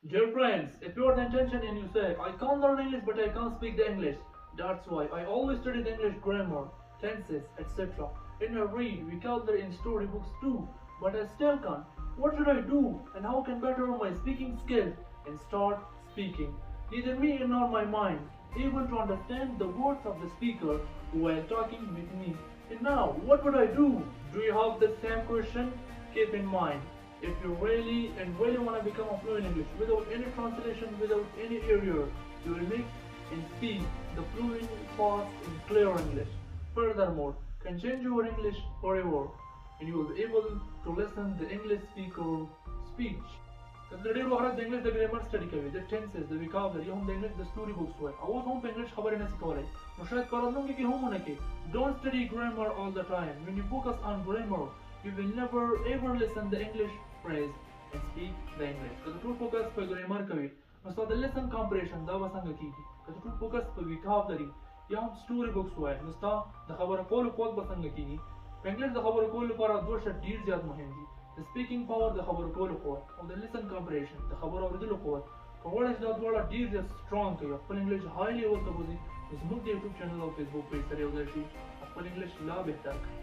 Dear friends, if you are the intention and you say, I can't learn English but I can't speak the English, that's why I always study the English grammar, tenses, etc. And I read vocabulary in storybooks too, but I still can't. What should I do and how can better my speaking skill and start speaking? Neither me nor my mind able to understand the words of the speaker while talking with me. And now, what would I do? Do you have the same question? Keep in mind, if you really want to become a fluent in English without any translation, without any error, you will make and speak the fluent, fast and clear English. Furthermore, can change your English forever and you will be able to listen the English speaker speech. Consider وخرج د انګلیش د ګرامر سټډي کوي د ټنسز د وکابلري هم د انګلیش د ستوري بوکس وای او هم په انګلیش خبرې نه سکولای نو شاید کارونکو کې هم ونه کې don't study grammar all the time. When you focus on grammar you will never ever listen the English phrase and speak the English. که ټول فوکس په ګرامر کوي نو ستاسو د لیسن کمپریشن دا به څنګه کیږي که ټول فوکس په وکابلري یا هم ستوري بوکس وای نو ستاسو د خبرو کولو قوت به څنګه کیږي په انګلیش د خبرو کولو لپاره دوه شرط ډیر زیات مهم دي د سپیکینګ پاور د خبرو کولو قوت او د لیسن کمپریشن د خبرو اوریدلو قوت په وړه چې دا دواړه ډیر زیات سټرونګ کوي او خپل انګلیش های لیول ته بوځي نو زموږ د یوټیوب چینل او فیسبوک پیج سره یو ځای شي خپل انګلیش لا بهتر کړئ